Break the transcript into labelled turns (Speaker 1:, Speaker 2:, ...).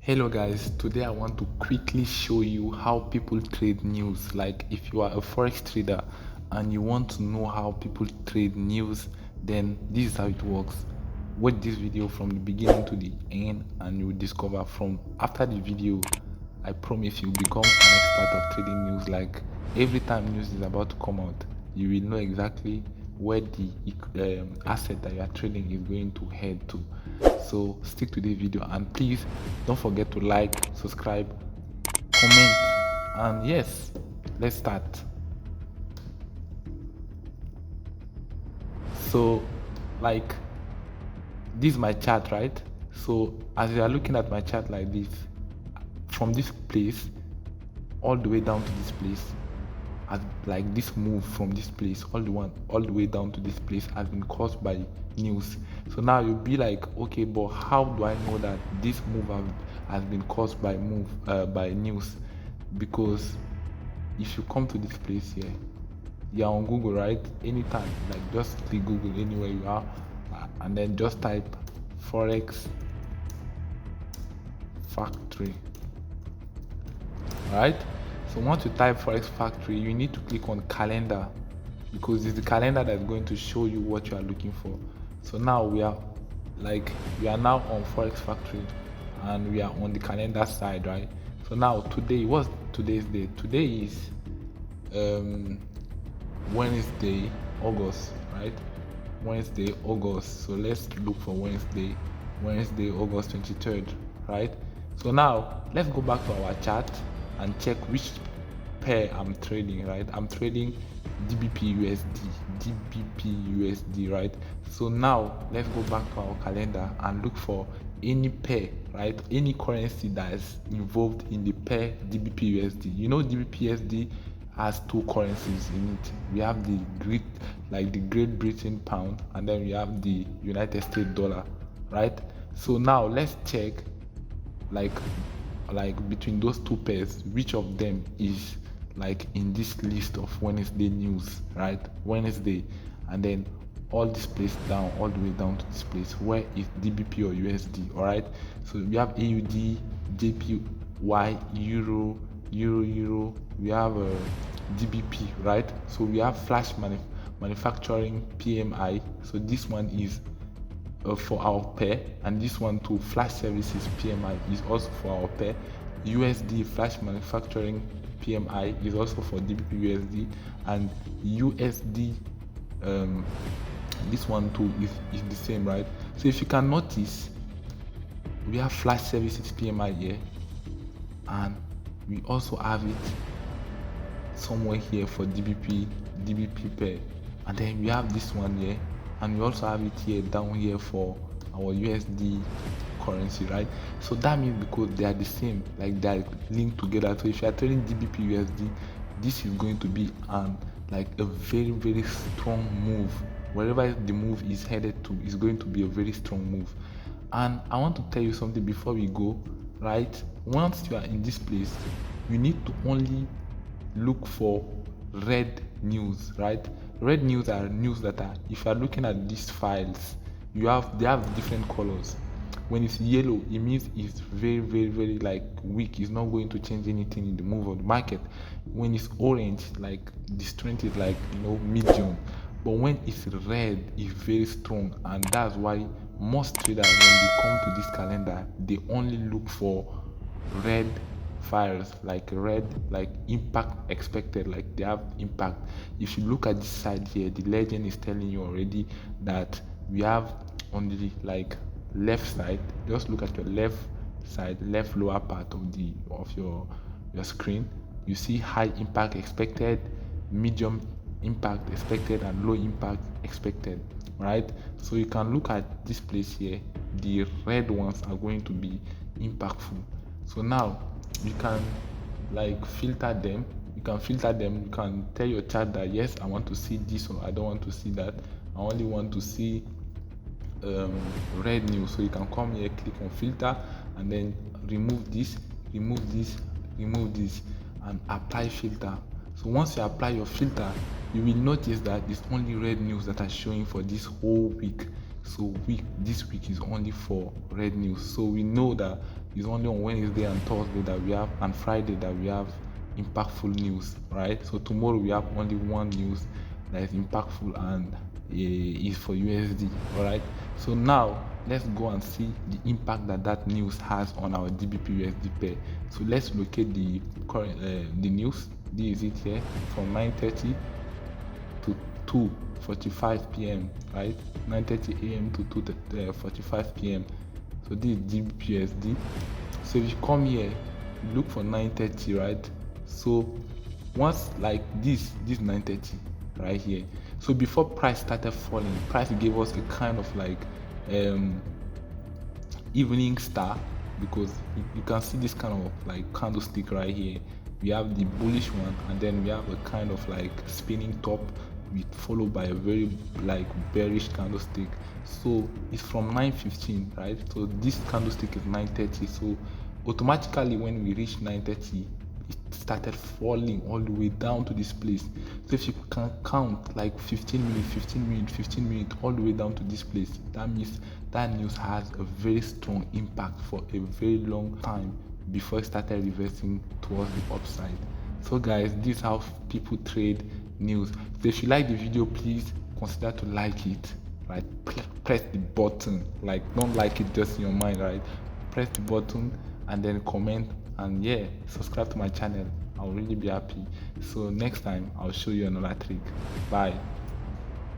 Speaker 1: Hello guys, today I want to quickly show you how people trade news. Like if you are a forex trader and you want to know how people trade news, then this is how it works. Watch this video from the beginning to the end and you will discover from after the video, I promise you become an expert of trading news. Like every time news is about to come out, you will know exactly where the asset that you are trading is going to head to. So stick to this video and please don't forget to like, subscribe, comment, and yes, let's start. So like this is my chart, right? So as you are looking at my chart like this, from this place all the way down to this place, as like this move from this place all the way down to this place has been caused by news. So now you'll be like, okay, but how do I know that this move has been caused by news? Because if you come to this place here, you're on Google, right? Anytime, like just click Google anywhere you are, and then just type Forex Factory, right? So once you type Forex Factory, you need to click on calendar, because it's the calendar that's going to show you what you are looking for. So now we are now on Forex Factory and we are on the calendar side, right? So now today, what's today's date? Today is Wednesday, August, right? Wednesday, August. So let's look for Wednesday, August 23rd, right? So now let's go back to our chart and check which pair I'm trading, right? I'm trading DBP USD, right? So now let's go back to our calendar and look for any pair, right? Any currency that is involved in the pair DBP USD. You know, DBP USD has two currencies in it. We have the Great Britain pound, and then we have the United States dollar, right? So now let's check like between those two pairs, which of them is like in this list of Wednesday news, right? Wednesday, and then all this place down, all the way down to this place, where is DBP or USD? All right, so we have AUD, JPY, euro, we have DBP, right? So we have manufacturing PMI. So this one is for our pair, and this one too, flash services PMI, is also for our pair. USD flash manufacturing PMI is also for DBP USD, and USD this one too is the same, right? So if you can notice, we have flash services PMI here, and we also have it somewhere here for DBP pair, and then we have this one here, and we also have it here down here for our USD currency, right? So that means because they are the same, like they are linked together. So if you are trading DBP USD, this is going to be like a very strong move. Wherever the move is headed to is going to be a very strong move. And I want to tell you something before we go, right? Once you are in this place, you need to only look for red news, right? Red news are news that are, if you are looking at these files, they have different colors. When it's yellow, it means it's very like weak. It's not going to change anything in the move of the market. When it's orange, like the strength is like, medium. But when it's red, it's very strong, and that's why most traders, when they come to this calendar, they only look for red files, like red, like impact expected, like they have impact. If you look at this side here, the legend is telling you already that we have on the left side, just look at your left side, left lower part of your screen. You see high impact expected, medium impact expected, and low impact expected, right? So you can look at this place here. The red ones are going to be impactful. So now you can filter them. You can tell your chart that yes, I want to see this, or I don't want to see that. I only want to see red news. So you can come here, click on filter, and then remove this, and apply filter. So once you apply your filter, you will notice that it's only red news that are showing for this whole week. So this week is only for red news. So we know that it's only on Wednesday and Thursday that we have, and Friday that we have impactful news, right? So tomorrow we have only one news that is impactful and is for USD. All right. So now let's go and see the impact that news has on our GBP USD pair. So let's locate the current the news. This is it here from 9:30 to 2:45 p.m. right? 9:30 a.m. to 2:45 p.m. So this is GBP USD. So if you come here, you look for 9:30, right? So once like this 9:30 right here. So before price started falling, price gave us a kind of like evening star, because you can see this kind of like candlestick right here. We have the bullish one, and then we have a kind of like spinning top followed by a very like bearish candlestick. So it's from 9:15, right? So this candlestick is 9:30. So automatically when we reach 9:30, it started falling all the way down to this place. So if you can count like 15 minutes all the way down to this place, that means that news has a very strong impact for a very long time before it started reversing towards the upside. So guys, this is how people trade news. So if you like the video, please consider to like it, right? Press the button, like don't like it just in your mind, right? Press the button and then comment, and yeah, subscribe to my channel. I'll really be happy. So next time I'll show you another trick. Bye.